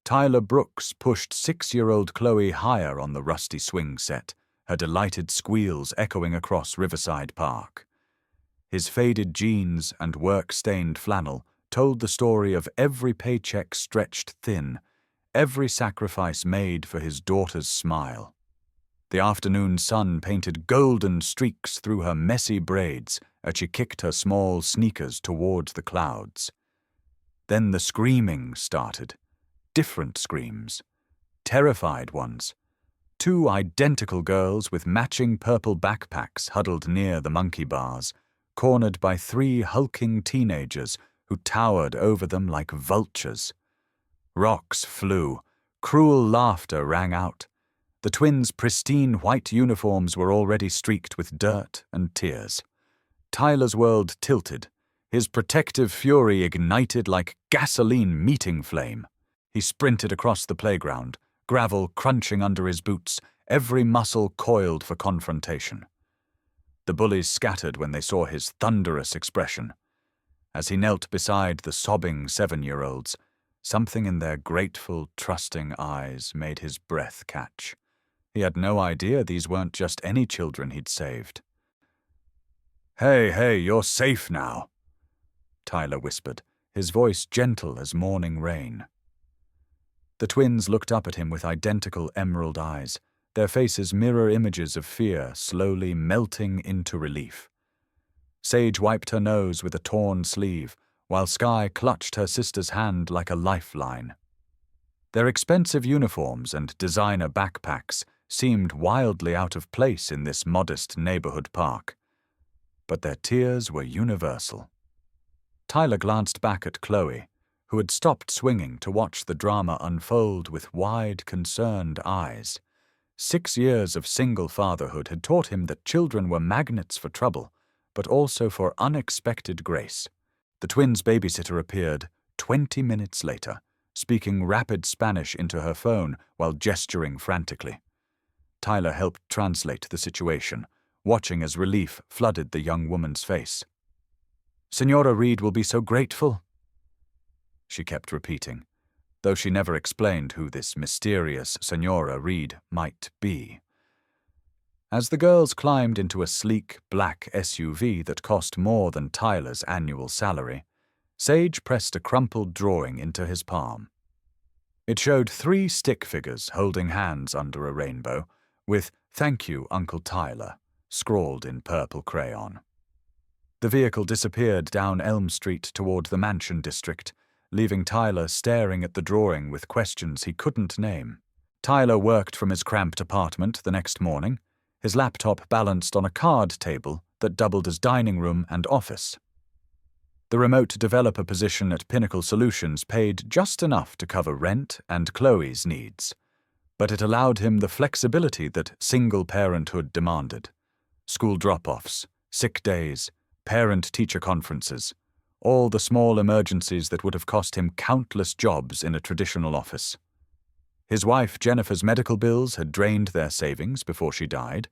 Tyler Brooks pushed 6-year-old Chloe higher on the rusty swing set, her delighted squeals echoing across Riverside Park. His faded jeans and work-stained flannel told the story of every paycheck stretched thin, every sacrifice made for his daughter's smile. The afternoon sun painted golden streaks through her messy braids as she kicked her small sneakers towards the clouds. Then the screaming started. Different screams. Terrified ones. 2 identical girls with matching purple backpacks huddled near the monkey bars, cornered by 3 hulking teenagers who towered over them like vultures. Rocks flew. Cruel laughter rang out. The twins' pristine white uniforms were already streaked with dirt and tears. Tyler's world tilted. His protective fury ignited like gasoline meeting flame. He sprinted across the playground, gravel crunching under his boots, every muscle coiled for confrontation. The bullies scattered when they saw his thunderous expression. As he knelt beside the sobbing 7-year-olds, something in their grateful, trusting eyes made his breath catch. He had no idea these weren't just any children he'd saved. Hey, you're safe now," Tyler whispered, his voice gentle as morning rain. The twins looked up at him with identical emerald eyes, their faces mirror images of fear slowly melting into relief. Sage wiped her nose with a torn sleeve, while Sky clutched her sister's hand like a lifeline. Their expensive uniforms and designer backpacks seemed wildly out of place in this modest neighborhood park. But their tears were universal. Tyler glanced back at Chloe, who had stopped swinging to watch the drama unfold with wide, concerned eyes. 6 years of single fatherhood had taught him that children were magnets for trouble, but also for unexpected grace. The twins' babysitter appeared 20 minutes later, speaking rapid Spanish into her phone while gesturing frantically. Tyler helped translate the situation, watching as relief flooded the young woman's face. "Senora Reid will be so grateful," she kept repeating, though she never explained who this mysterious Senora Reid might be. As the girls climbed into a sleek, black SUV that cost more than Tyler's annual salary, Sage pressed a crumpled drawing into his palm. It showed 3 stick figures holding hands under a rainbow, with "Thank you, Uncle Tyler," scrawled in purple crayon. The vehicle disappeared down Elm Street toward the Mansion District, leaving Tyler staring at the drawing with questions he couldn't name. Tyler worked from his cramped apartment the next morning, his laptop balanced on a card table that doubled as dining room and office. The remote developer position at Pinnacle Solutions paid just enough to cover rent and Chloe's needs, but it allowed him the flexibility that single parenthood demanded. School drop-offs, sick days, parent-teacher conferences, all the small emergencies that would have cost him countless jobs in a traditional office. His wife Jennifer's medical bills had drained their savings before she died,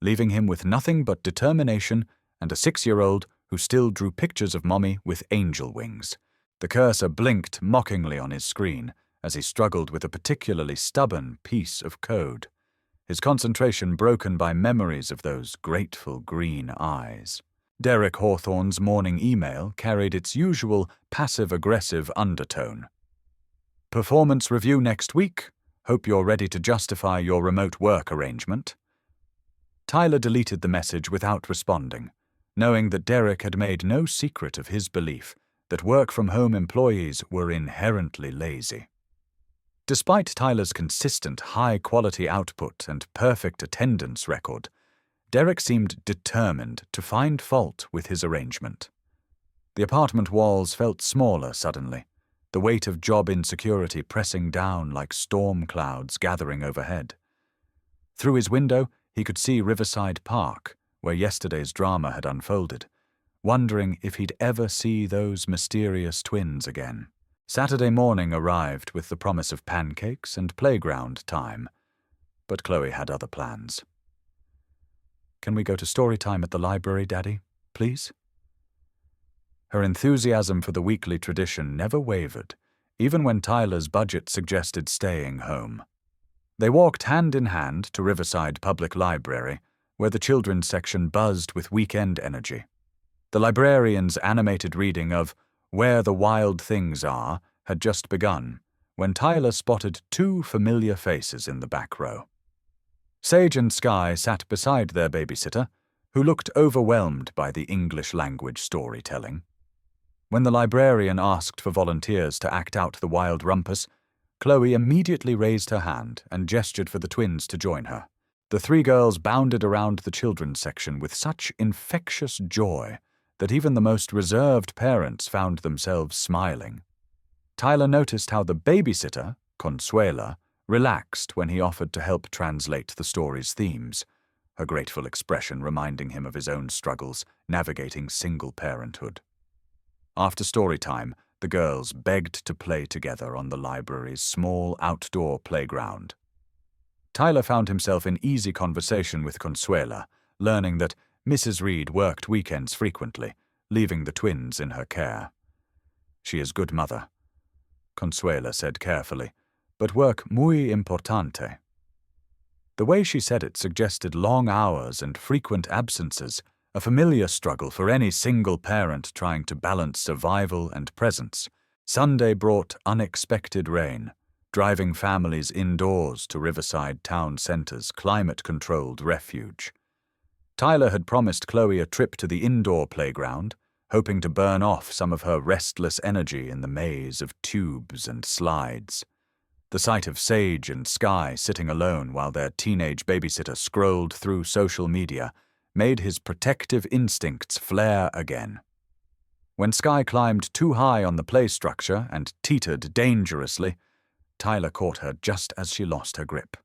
leaving him with nothing but determination and a 6-year-old who still drew pictures of Mommy with angel wings. The cursor blinked mockingly on his screen as he struggled with a particularly stubborn piece of code, his concentration broken by memories of those grateful green eyes. Derek Hawthorne's morning email carried its usual passive-aggressive undertone. "Performance review next week. Hope you're ready to justify your remote work arrangement." Tyler deleted the message without responding, knowing that Derek had made no secret of his belief that work-from-home employees were inherently lazy. Despite Tyler's consistent high-quality output and perfect attendance record, Derek seemed determined to find fault with his arrangement. The apartment walls felt smaller suddenly, the weight of job insecurity pressing down like storm clouds gathering overhead. Through his window, he could see Riverside Park, where yesterday's drama had unfolded, wondering if he'd ever see those mysterious twins again. Saturday morning arrived with the promise of pancakes and playground time, but Chloe had other plans. "Can we go to story time at the library, Daddy, please?" Her enthusiasm for the weekly tradition never wavered, even when Tyler's budget suggested staying home. They walked hand in hand to Riverside Public Library, where the children's section buzzed with weekend energy. The librarian's animated reading of Where the Wild Things Are had just begun, when Tyler spotted two familiar faces in the back row. Sage and Skye sat beside their babysitter, who looked overwhelmed by the English language storytelling. When the librarian asked for volunteers to act out the wild rumpus, Chloe immediately raised her hand and gestured for the twins to join her. The three girls bounded around the children's section with such infectious joy that even the most reserved parents found themselves smiling. Tyler noticed how the babysitter, Consuela, relaxed when he offered to help translate the story's themes, her grateful expression reminding him of his own struggles navigating single parenthood. After story time, the girls begged to play together on the library's small outdoor playground. Tyler found himself in easy conversation with Consuela, learning that Mrs. Reid worked weekends frequently, leaving the twins in her care. "She is good mother," Consuela said carefully, "but work muy importante." The way she said it suggested long hours and frequent absences, a familiar struggle for any single parent trying to balance survival and presence. Sunday brought unexpected rain, driving families indoors to Riverside Town Center's climate-controlled refuge. Tyler had promised Chloe a trip to the indoor playground, hoping to burn off some of her restless energy in the maze of tubes and slides. The sight of Sage and Skye sitting alone while their teenage babysitter scrolled through social media made his protective instincts flare again. When Skye climbed too high on the play structure and teetered dangerously, Tyler caught her just as she lost her grip.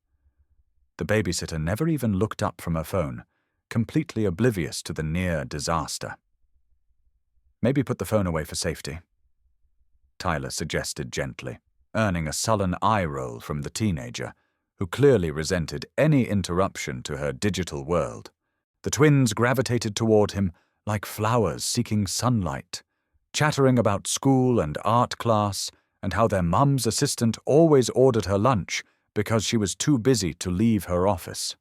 The babysitter never even looked up from her phone, completely oblivious to the near disaster. "Maybe put the phone away for safety," Tyler suggested gently, earning a sullen eye roll from the teenager, who clearly resented any interruption to her digital world. The twins gravitated toward him like flowers seeking sunlight, chattering about school and art class and how their mum's assistant always ordered her lunch because she was too busy to leave her office.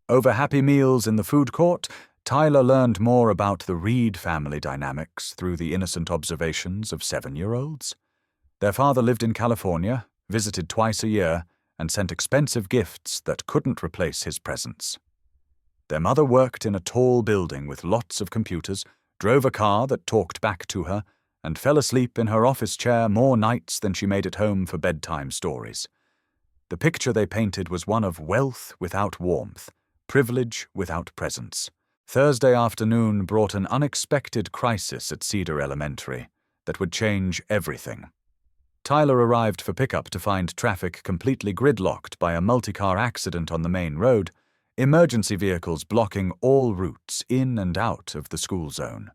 Over happy meals in the food court, Tyler learned more about the Reid family dynamics through the innocent observations of 7-year-olds. Their father lived in California, visited twice a year, and sent expensive gifts that couldn't replace his presence. Their mother worked in a tall building with lots of computers, drove a car that talked back to her, and fell asleep in her office chair more nights than she made it home for bedtime stories. The picture they painted was one of wealth without warmth, privilege without presence. Thursday afternoon brought an unexpected crisis at Cedar Elementary that would change everything. Tyler arrived for pickup to find traffic completely gridlocked by a multi-car accident on the main road, emergency vehicles blocking all routes in and out of the school zone.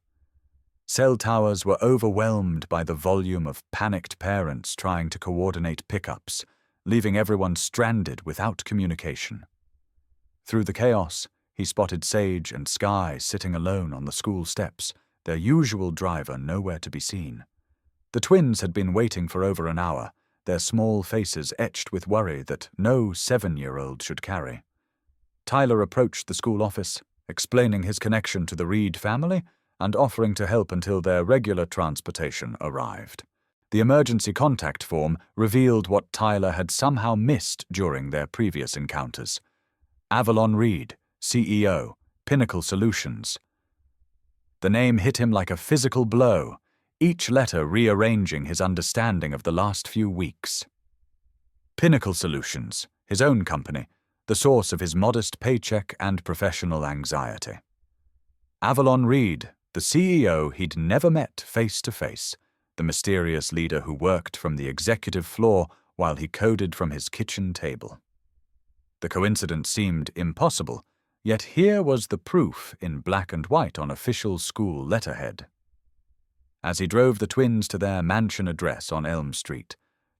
Cell towers were overwhelmed by the volume of panicked parents trying to coordinate pickups, leaving everyone stranded without communication. Through the chaos, he spotted Sage and Skye sitting alone on the school steps, their usual driver nowhere to be seen. The twins had been waiting for over an hour, their small faces etched with worry that no 7-year-old should carry. Tyler approached the school office, explaining his connection to the Reid family and offering to help until their regular transportation arrived. The emergency contact form revealed what Tyler had somehow missed during their previous encounters. Avalon Reid, CEO, Pinnacle Solutions. The name hit him like a physical blow, each letter rearranging his understanding of the last few weeks. Pinnacle Solutions, his own company, the source of his modest paycheck and professional anxiety. Avalon Reid, the CEO he'd never met face to face, the mysterious leader who worked from the executive floor while he coded from his kitchen table. The coincidence seemed impossible, yet here was the proof in black and white on official school letterhead. As he drove the twins to their mansion address on Elm Street,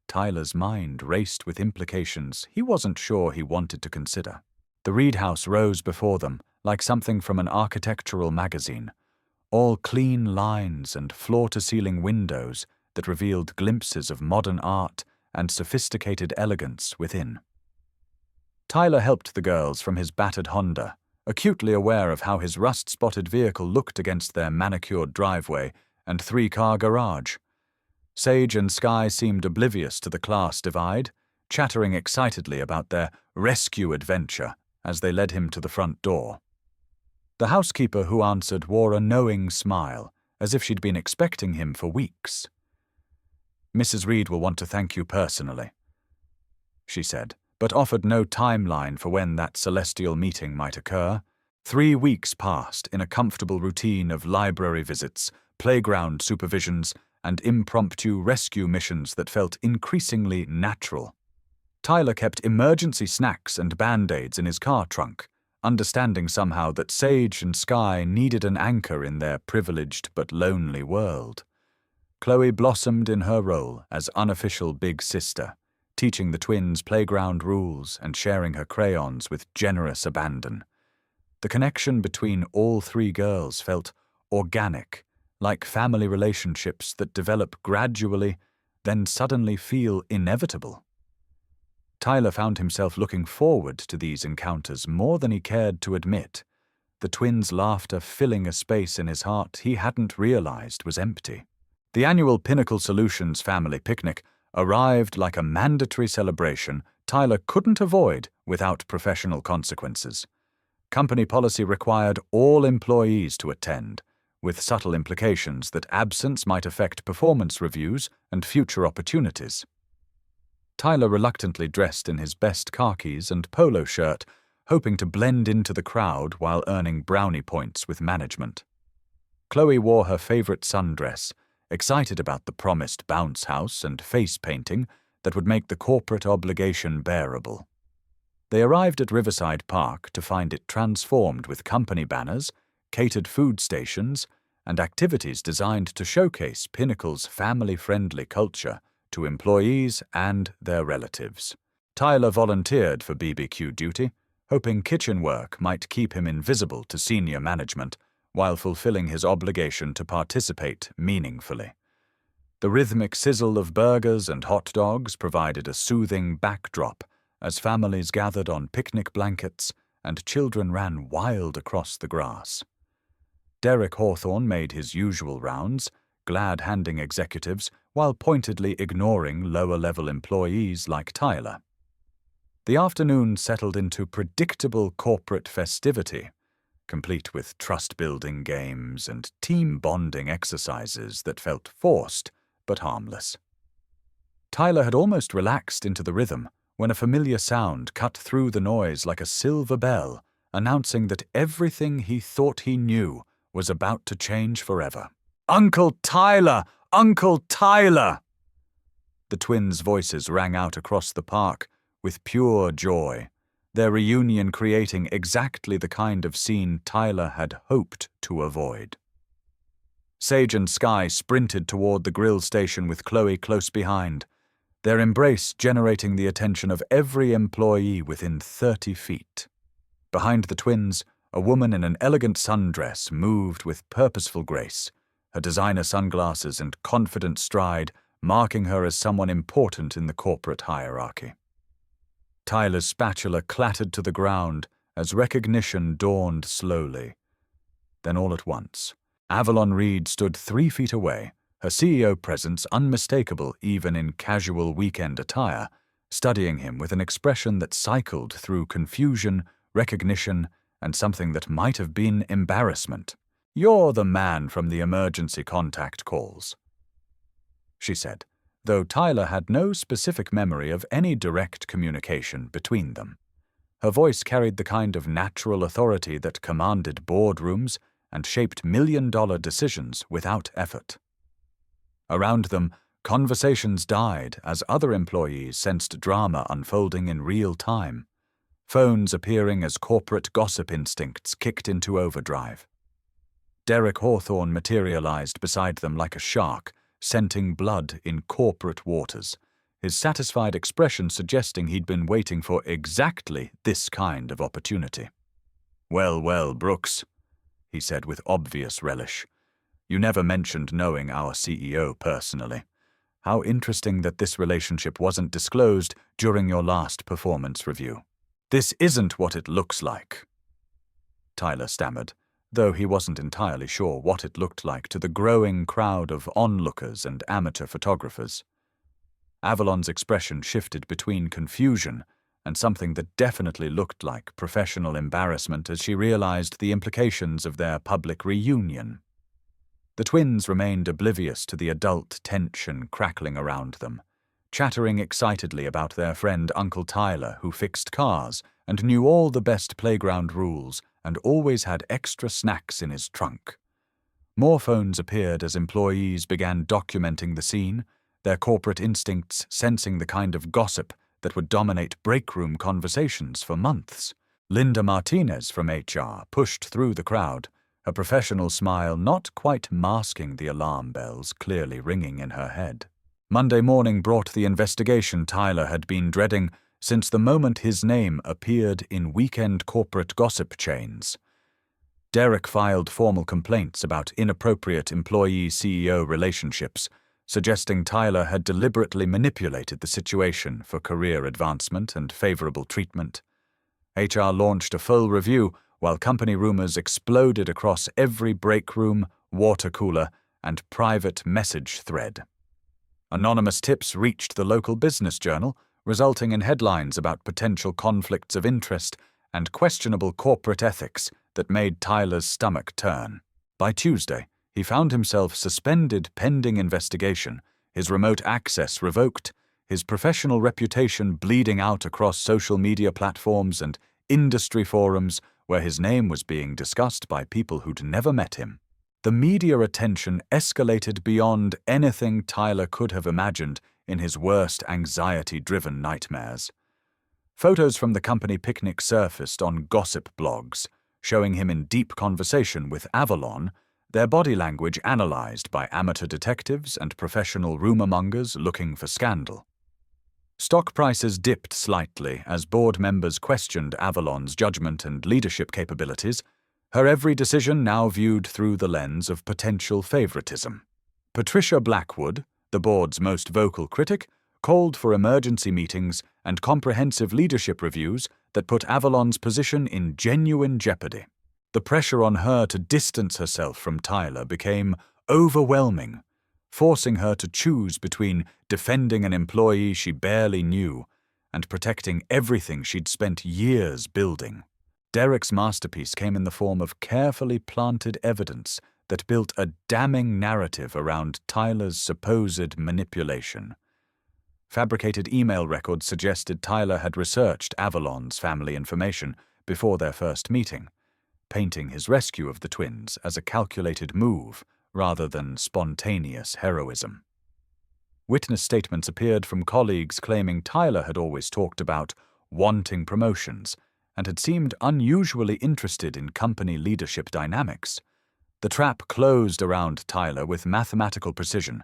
Tyler's mind raced with implications he wasn't sure he wanted to consider. The Reid house rose before them like something from an architectural magazine, all clean lines and floor-to-ceiling windows that revealed glimpses of modern art and sophisticated elegance within. Tyler helped the girls from his battered Honda, acutely aware of how his rust-spotted vehicle looked against their manicured driveway and three-car garage. Sage and Sky seemed oblivious to the class divide, chattering excitedly about their rescue adventure as they led him to the front door. The housekeeper who answered wore a knowing smile, as if she'd been expecting him for weeks. "Mrs. Reid will want to thank you personally," she said, but offered no timeline for when that celestial meeting might occur. 3 weeks passed in a comfortable routine of library visits, playground supervisions, and impromptu rescue missions that felt increasingly natural. Tyler kept emergency snacks and Band-Aids in his car trunk, understanding somehow that Sage and Sky needed an anchor in their privileged but lonely world. Chloe blossomed in her role as unofficial big sister, teaching the twins playground rules and sharing her crayons with generous abandon. The connection between all 3 girls felt organic, like family relationships that develop gradually, then suddenly feel inevitable. Tyler found himself looking forward to these encounters more than he cared to admit, the twins' laughter filling a space in his heart he hadn't realized was empty. The annual Pinnacle Solutions family picnic arrived like a mandatory celebration Tyler couldn't avoid without professional consequences. Company policy required all employees to attend, with subtle implications that absence might affect performance reviews and future opportunities. Tyler reluctantly dressed in his best khakis and polo shirt, hoping to blend into the crowd while earning brownie points with management. Chloe wore her favorite sundress, excited about the promised bounce house and face painting that would make the corporate obligation bearable. They arrived at Riverside Park to find it transformed with company banners, catered food stations, and activities designed to showcase Pinnacle's family-friendly culture to employees and their relatives. Tyler volunteered for BBQ duty, hoping kitchen work might keep him invisible to senior management while fulfilling his obligation to participate meaningfully. The rhythmic sizzle of burgers and hot dogs provided a soothing backdrop as families gathered on picnic blankets and children ran wild across the grass. Derek Hawthorne made his usual rounds, glad-handing executives while pointedly ignoring lower-level employees like Tyler. The afternoon settled into predictable corporate festivity, complete with trust-building games and team-bonding exercises that felt forced but harmless. Tyler had almost relaxed into the rhythm when a familiar sound cut through the noise like a silver bell, announcing that everything he thought he knew was about to change forever. "Uncle Tyler! Uncle Tyler!" The twins' voices rang out across the park with pure joy, their reunion creating exactly the kind of scene Tyler had hoped to avoid. Sage and Sky sprinted toward the grill station with Chloe close behind, their embrace generating the attention of every employee within 30 feet. Behind the twins, a woman in an elegant sundress moved with purposeful grace, her designer sunglasses and confident stride marking her as someone important in the corporate hierarchy. Tyler's spatula clattered to the ground as recognition dawned slowly. Then all at once, Avalon Reid stood 3 feet away, her CEO presence unmistakable even in casual weekend attire, studying him with an expression that cycled through confusion, recognition, and something that might have been embarrassment. "You're the man from the emergency contact calls," she said, though Tyler had no specific memory of any direct communication between them. Her voice carried the kind of natural authority that commanded boardrooms and shaped million-dollar decisions without effort. Around them, conversations died as other employees sensed drama unfolding in real time, phones appearing as corporate gossip instincts kicked into overdrive. Derek Hawthorne materialized beside them like a shark, scenting blood in corporate waters, his satisfied expression suggesting he'd been waiting for exactly this kind of opportunity. "Well, well, Brooks," he said with obvious relish. "You never mentioned knowing our CEO personally. How interesting that this relationship wasn't disclosed during your last performance review. This isn't what it looks like, Tyler stammered, though he wasn't entirely sure what it looked like to the growing crowd of onlookers and amateur photographers. Avalon's expression shifted between confusion and something that definitely looked like professional embarrassment as she realized the implications of their public reunion. The twins remained oblivious to the adult tension crackling around them, chattering excitedly about their friend Uncle Tyler, who fixed cars and knew all the best playground rules and always had extra snacks in his trunk. More phones appeared as employees began documenting the scene, their corporate instincts sensing the kind of gossip that would dominate break-room conversations for months. Linda Martinez from HR pushed through the crowd, a professional smile not quite masking the alarm bells clearly ringing in her head. Monday morning brought the investigation Tyler had been dreading since the moment his name appeared in weekend corporate gossip chains. Derek filed formal complaints about inappropriate employee-CEO relationships, suggesting Tyler had deliberately manipulated the situation for career advancement and favorable treatment. HR launched a full review while company rumors exploded across every break room, water cooler, and private message thread. Anonymous tips reached the local business journal, resulting in headlines about potential conflicts of interest and questionable corporate ethics that made Tyler's stomach turn. By Tuesday, he found himself suspended pending investigation, his remote access revoked, his professional reputation bleeding out across social media platforms and industry forums where his name was being discussed by people who'd never met him. The media attention escalated beyond anything Tyler could have imagined in his worst anxiety-driven nightmares. Photos from the company picnic surfaced on gossip blogs, showing him in deep conversation with Avalon, their body language analyzed by amateur detectives and professional rumor-mongers looking for scandal. Stock prices dipped slightly as board members questioned Avalon's judgment and leadership capabilities, her every decision now viewed through the lens of potential favoritism. Patricia Blackwood, the board's most vocal critic, called for emergency meetings and comprehensive leadership reviews that put Avalon's position in genuine jeopardy. The pressure on her to distance herself from Tyler became overwhelming, forcing her to choose between defending an employee she barely knew and protecting everything she'd spent years building. Derek's masterpiece came in the form of carefully planted evidence that built a damning narrative around Tyler's supposed manipulation. Fabricated email records suggested Tyler had researched Avalon's family information before their first meeting, painting his rescue of the twins as a calculated move rather than spontaneous heroism. Witness statements appeared from colleagues claiming Tyler had always talked about wanting promotions and had seemed unusually interested in company leadership dynamics. The trap closed around Tyler with mathematical precision,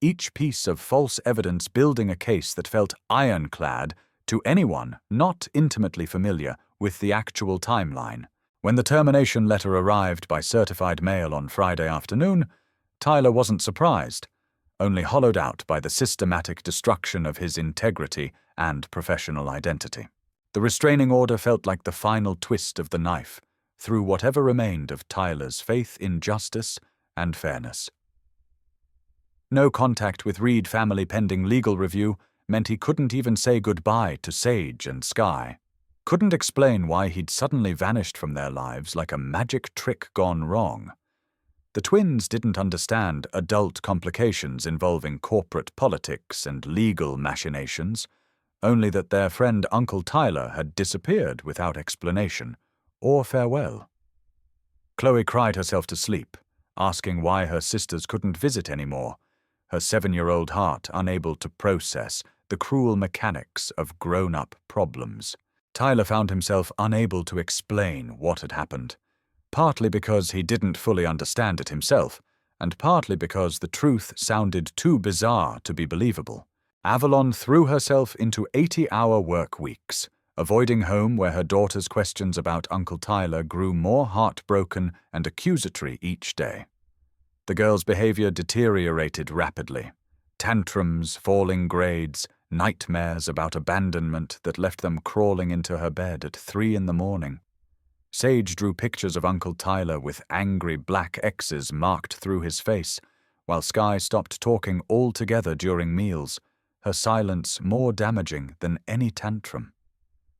each piece of false evidence building a case that felt ironclad to anyone not intimately familiar with the actual timeline. When the termination letter arrived by certified mail on Friday afternoon, Tyler wasn't surprised, only hollowed out by the systematic destruction of his integrity and professional identity. The restraining order felt like the final twist of the knife through whatever remained of Tyler's faith in justice and fairness. No contact with Reid family pending legal review meant he couldn't even say goodbye to Sage and Sky. Couldn't explain why he'd suddenly vanished from their lives like a magic trick gone wrong. The twins didn't understand adult complications involving corporate politics and legal machinations, only that their friend Uncle Tyler had disappeared without explanation or farewell. Chloe cried herself to sleep, asking why her sisters couldn't visit anymore, her 7-year-old heart unable to process the cruel mechanics of grown-up problems. Tyler found himself unable to explain what had happened, partly because he didn't fully understand it himself, and partly because the truth sounded too bizarre to be believable. Avalon threw herself into 80-hour work weeks, avoiding home where her daughter's questions about Uncle Tyler grew more heartbroken and accusatory each day. The girl's behavior deteriorated rapidly, Tantrums, falling grades, nightmares about abandonment that left them crawling into her bed at 3 a.m. Sage drew pictures of Uncle Tyler with angry black X's marked through his face, while Skye stopped talking altogether during meals, her silence more damaging than any tantrum.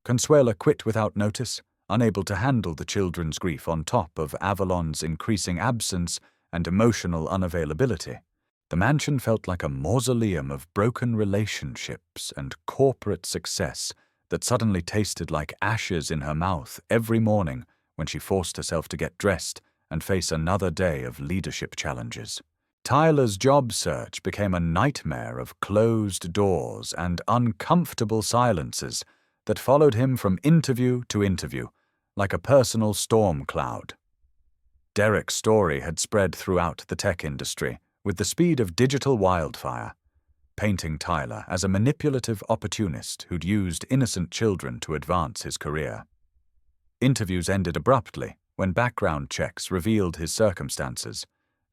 Consuela quit without notice, unable to handle the children's grief on top of Avalon's increasing absence and emotional unavailability. The mansion felt like a mausoleum of broken relationships and corporate success that suddenly tasted like ashes in her mouth every morning when she forced herself to get dressed and face another day of leadership challenges. Tyler's job search became a nightmare of closed doors and uncomfortable silences that followed him from interview to interview, like a personal storm cloud. Derek's story had spread throughout the tech industry with the speed of digital wildfire, painting Tyler as a manipulative opportunist who'd used innocent children to advance his career. Interviews ended abruptly when background checks revealed his circumstances,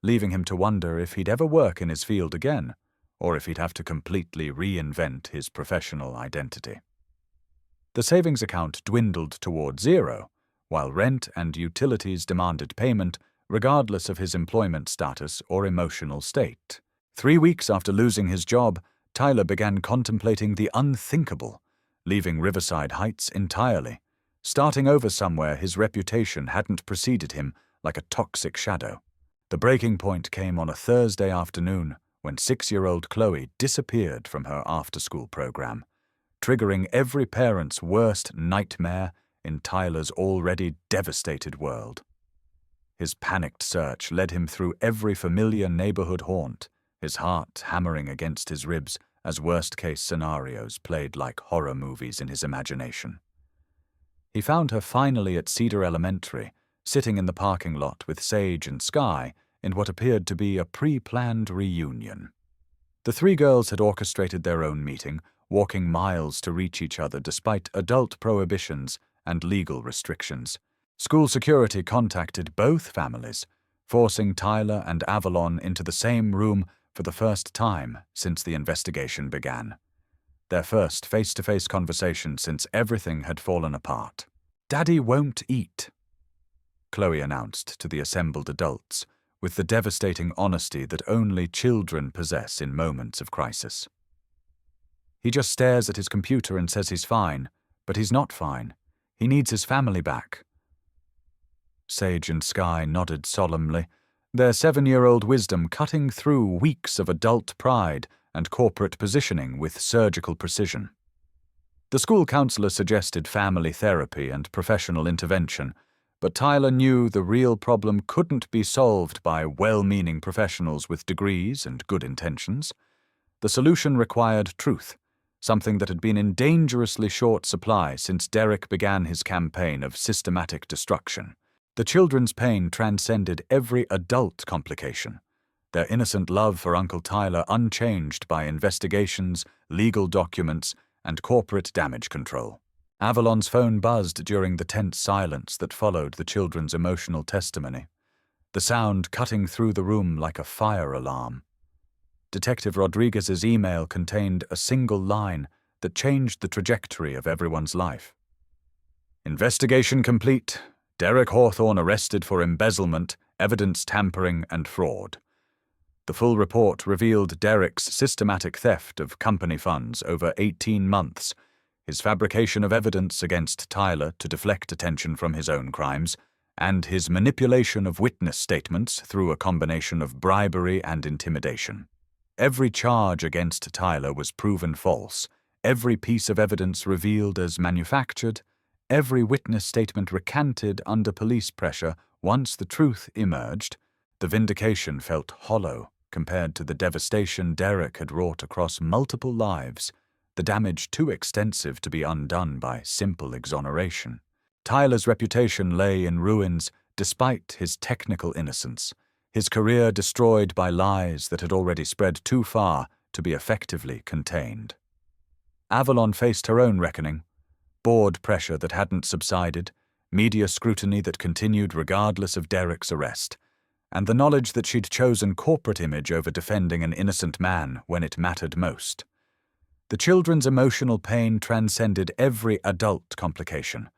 leaving him to wonder if he'd ever work in his field again, or if he'd have to completely reinvent his professional identity. The savings account dwindled toward zero, while rent and utilities demanded payment regardless of his employment status or emotional state. 3 weeks after losing his job, Tyler began contemplating the unthinkable, leaving Riverside Heights entirely, starting over somewhere his reputation hadn't preceded him like a toxic shadow. The breaking point came on a Thursday afternoon when 6-year-old Chloe disappeared from her after-school program, triggering every parent's worst nightmare in Tyler's already devastated world. His panicked search led him through every familiar neighborhood haunt, his heart hammering against his ribs as worst-case scenarios played like horror movies in his imagination. He found her finally at Cedar Elementary, sitting in the parking lot with Sage and Skye in what appeared to be a pre-planned reunion. The 3 girls had orchestrated their own meeting, walking miles to reach each other despite adult prohibitions and legal restrictions. School security contacted both families, forcing Tyler and Avalon into the same room for the first time since the investigation began. Their first face-to-face conversation since everything had fallen apart. "Daddy won't eat," Chloe announced to the assembled adults, with the devastating honesty that only children possess in moments of crisis. "He just stares at his computer and says he's fine, but he's not fine. He needs his family back." Sage and Skye nodded solemnly, their 7-year-old wisdom cutting through weeks of adult pride and corporate positioning with surgical precision. The school counselor suggested family therapy and professional intervention, but Tyler knew the real problem couldn't be solved by well-meaning professionals with degrees and good intentions. The solution required truth, something that had been in dangerously short supply since Derek began his campaign of systematic destruction. The children's pain transcended every adult complication, their innocent love for Uncle Tyler unchanged by investigations, legal documents, and corporate damage control. Avalon's phone buzzed during the tense silence that followed the children's emotional testimony, the sound cutting through the room like a fire alarm. Detective Rodriguez's email contained a single line that changed the trajectory of everyone's life. "Investigation complete. Derek Hawthorne arrested for embezzlement, evidence tampering, and fraud." The full report revealed Derek's systematic theft of company funds over 18 months, his fabrication of evidence against Tyler to deflect attention from his own crimes, and his manipulation of witness statements through a combination of bribery and intimidation. Every charge against Tyler was proven false, every piece of evidence revealed as manufactured, every witness statement recanted under police pressure. Once the truth emerged, the vindication felt hollow compared to the devastation Derek had wrought across multiple lives, the damage too extensive to be undone by simple exoneration. Tyler's reputation lay in ruins despite his technical innocence, his career destroyed by lies that had already spread too far to be effectively contained. Avalon faced her own reckoning, board pressure that hadn't subsided, media scrutiny that continued regardless of Derek's arrest, and the knowledge that she'd chosen corporate image over defending an innocent man when it mattered most. The children's emotional pain transcended every adult complication,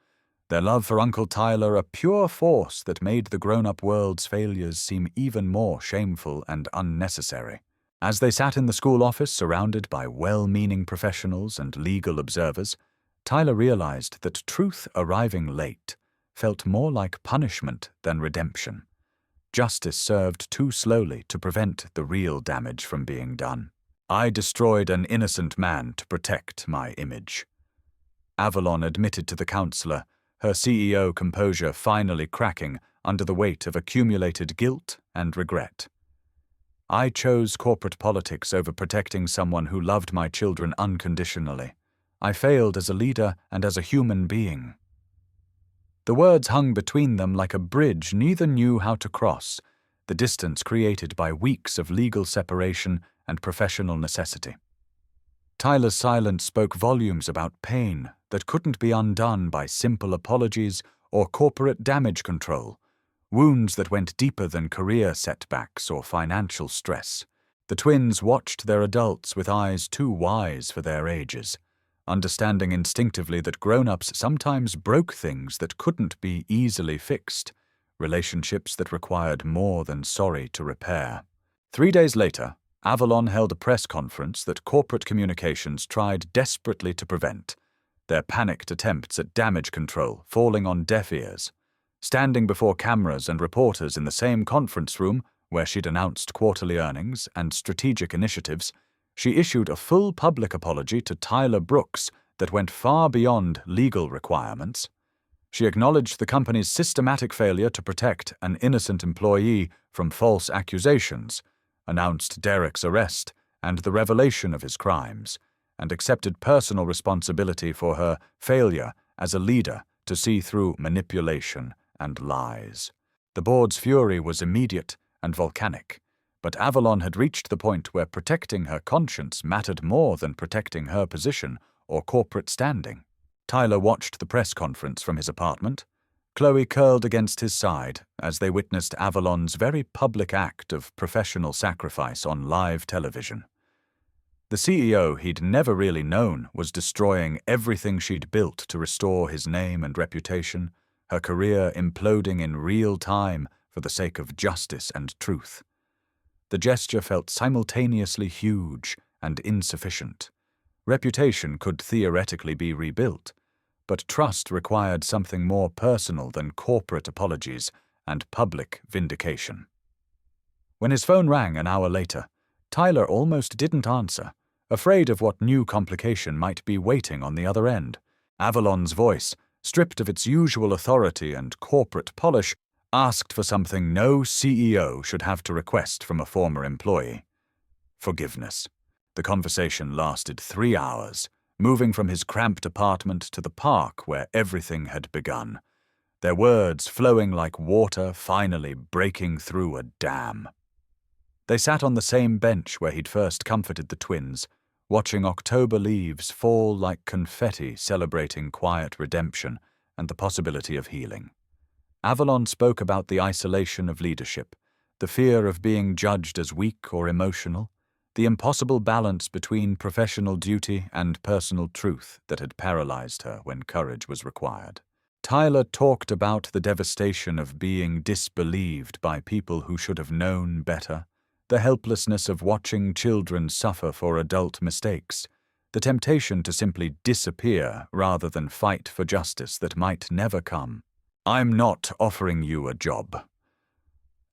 their love for Uncle Tyler a pure force that made the grown-up world's failures seem even more shameful and unnecessary. As they sat in the school office surrounded by well-meaning professionals and legal observers, Tyler realized that truth arriving late felt more like punishment than redemption. Justice served too slowly to prevent the real damage from being done. I destroyed an innocent man to protect my image. Avalon admitted to the counselor, her CEO composure finally cracking under the weight of accumulated guilt and regret. I chose corporate politics over protecting someone who loved my children unconditionally. I failed as a leader and as a human being. The words hung between them like a bridge neither knew how to cross, the distance created by weeks of legal separation and professional necessity. Tyler's silence spoke volumes about pain that couldn't be undone by simple apologies or corporate damage control, wounds that went deeper than career setbacks or financial stress. The twins watched their adults with eyes too wise for their ages, understanding instinctively that grown-ups sometimes broke things that couldn't be easily fixed, relationships that required more than sorry to repair. 3 days later, Avalon held a press conference that corporate communications tried desperately to prevent, their panicked attempts at damage control falling on deaf ears. Standing before cameras and reporters in the same conference room where she'd announced quarterly earnings and strategic initiatives, she issued a full public apology to Tyler Brooks that went far beyond legal requirements. She acknowledged the company's systematic failure to protect an innocent employee from false accusations, announced Derek's arrest and the revelation of his crimes, and accepted personal responsibility for her failure as a leader to see through manipulation and lies. The board's fury was immediate and volcanic, but Avalon had reached the point where protecting her conscience mattered more than protecting her position or corporate standing. Tyler watched the press conference from his apartment. Chloe curled against his side as they witnessed Avalon's very public act of professional sacrifice on live television. The CEO he'd never really known was destroying everything she'd built to restore his name and reputation, her career imploding in real time for the sake of justice and truth. The gesture felt simultaneously huge and insufficient. Reputation could theoretically be rebuilt, but trust required something more personal than corporate apologies and public vindication. When his phone rang an hour later, Tyler almost didn't answer, afraid of what new complication might be waiting on the other end. Avalon's voice, stripped of its usual authority and corporate polish, asked for something no CEO should have to request from a former employee: forgiveness. The conversation lasted 3 hours, moving from his cramped apartment to the park where everything had begun, their words flowing like water finally breaking through a dam. They sat on the same bench where he'd first comforted the twins, watching October leaves fall like confetti celebrating quiet redemption and the possibility of healing. Avalon spoke about the isolation of leadership, the fear of being judged as weak or emotional, the impossible balance between professional duty and personal truth that had paralyzed her when courage was required. Tyler talked about the devastation of being disbelieved by people who should have known better, the helplessness of watching children suffer for adult mistakes, the temptation to simply disappear rather than fight for justice that might never come. "I'm not offering you a job,"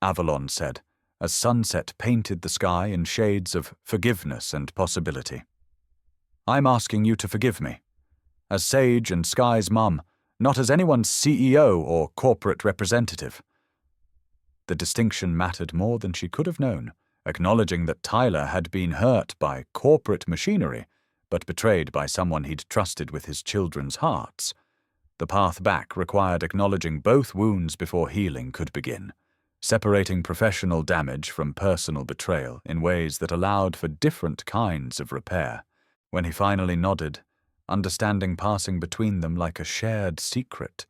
Avalon said, as sunset painted the sky in shades of forgiveness and possibility. "I'm asking you to forgive me, as Sage and Sky's mum, not as anyone's CEO or corporate representative." The distinction mattered more than she could have known, acknowledging that Tyler had been hurt by corporate machinery, but betrayed by someone he'd trusted with his children's hearts. The path back required acknowledging both wounds before healing could begin, separating professional damage from personal betrayal in ways that allowed for different kinds of repair. When he finally nodded, understanding passing between them like a shared secret,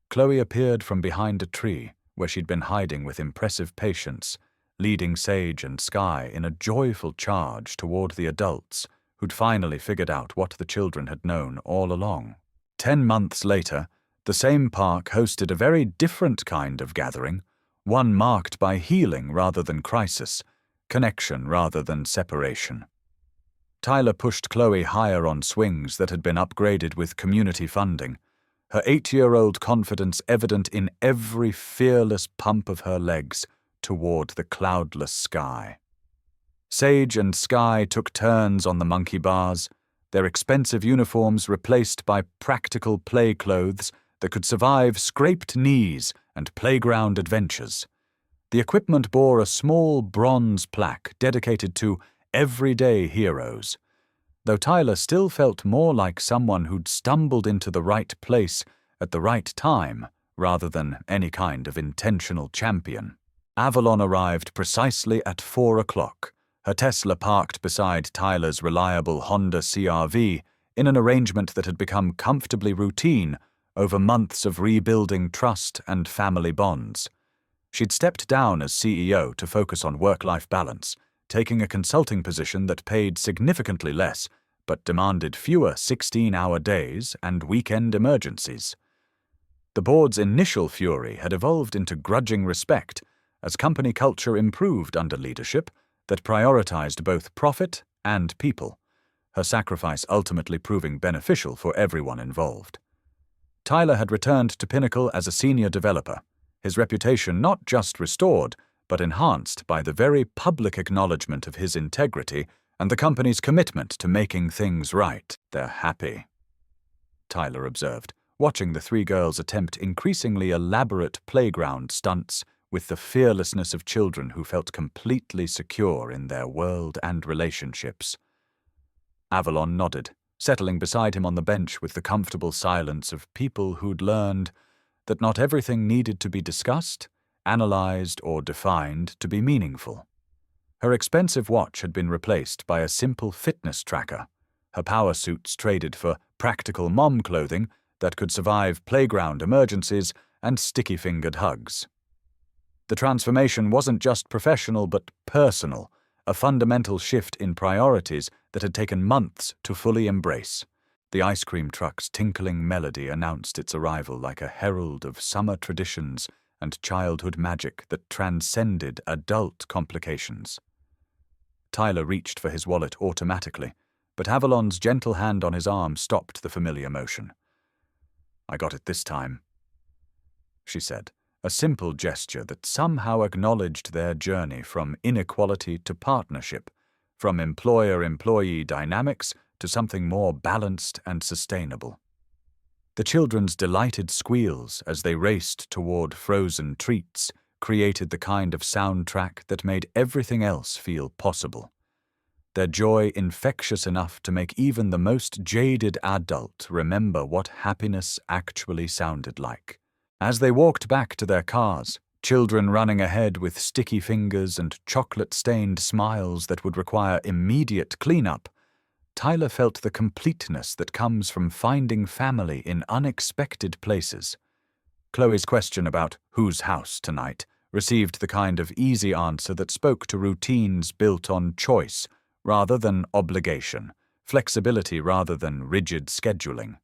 Chloe appeared from behind a tree, where she'd been hiding with impressive patience, leading Sage and Sky in a joyful charge toward the adults who'd finally figured out what the children had known all along. 10 months later, the same park hosted a very different kind of gathering, one marked by healing rather than crisis, connection rather than separation. Tyler pushed Chloe higher on swings that had been upgraded with community funding, her 8-year-old confidence evident in every fearless pump of her legs toward the cloudless sky. Sage and Sky took turns on the monkey bars, their expensive uniforms replaced by practical play clothes that could survive scraped knees and playground adventures. The equipment bore a small bronze plaque dedicated to everyday heroes, though Tyler still felt more like someone who'd stumbled into the right place at the right time rather than any kind of intentional champion. Avalon arrived precisely at 4 o'clock, her Tesla parked beside Tyler's reliable Honda CR-V in an arrangement that had become comfortably routine over months of rebuilding trust and family bonds. She'd stepped down as CEO to focus on work-life balance, taking a consulting position that paid significantly less but demanded fewer 16-hour days and weekend emergencies. The board's initial fury had evolved into grudging respect as company culture improved under leadership that prioritized both profit and people, her sacrifice ultimately proving beneficial for everyone involved. Tyler had returned to Pinnacle as a senior developer, his reputation not just restored, but enhanced by the very public acknowledgement of his integrity and the company's commitment to making things right. "They're happy," Tyler observed, watching the 3 girls attempt increasingly elaborate playground stunts with the fearlessness of children who felt completely secure in their world and relationships. Avalon nodded, settling beside him on the bench with the comfortable silence of people who'd learned that not everything needed to be discussed, analyzed, or defined to be meaningful. Her expensive watch had been replaced by a simple fitness tracker, her power suits traded for practical mom clothing that could survive playground emergencies and sticky-fingered hugs. The transformation wasn't just professional but personal, a fundamental shift in priorities that had taken months to fully embrace. The ice cream truck's tinkling melody announced its arrival like a herald of summer traditions and childhood magic that transcended adult complications. Tyler reached for his wallet automatically, but Avalon's gentle hand on his arm stopped the familiar motion. "I got it this time," she said, a simple gesture that somehow acknowledged their journey from inequality to partnership, from employer-employee dynamics to something more balanced and sustainable. The children's delighted squeals as they raced toward frozen treats created the kind of soundtrack that made everything else feel possible. Their joy infectious enough to make even the most jaded adult remember what happiness actually sounded like. As they walked back to their cars, children running ahead with sticky fingers and chocolate-stained smiles that would require immediate cleanup, Tyler felt the completeness that comes from finding family in unexpected places. Chloe's question about whose house tonight received the kind of easy answer that spoke to routines built on choice rather than obligation, flexibility rather than rigid scheduling.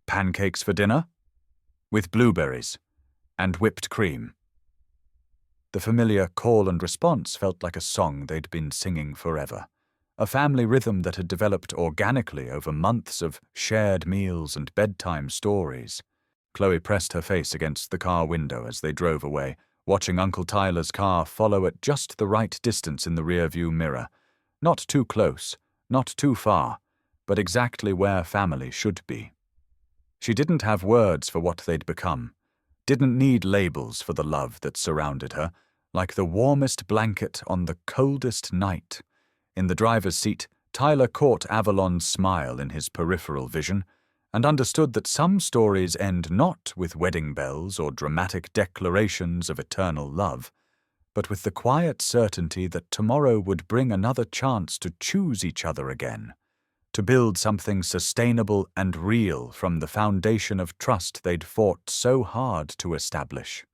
"Pancakes for dinner?" "With blueberries and whipped cream." The familiar call and response felt like a song they'd been singing forever, a family rhythm that had developed organically over months of shared meals and bedtime stories. Chloe pressed her face against the car window as they drove away, watching Uncle Tyler's car follow at just the right distance in the rearview mirror. Not too close, not too far, but exactly where family should be. She didn't have words for what they'd become, didn't need labels for the love that surrounded her, like the warmest blanket on the coldest night. In the driver's seat, Tyler caught Avalon's smile in his peripheral vision and understood that some stories end not with wedding bells or dramatic declarations of eternal love, but with the quiet certainty that tomorrow would bring another chance to choose each other again, to build something sustainable and real from the foundation of trust they'd fought so hard to establish.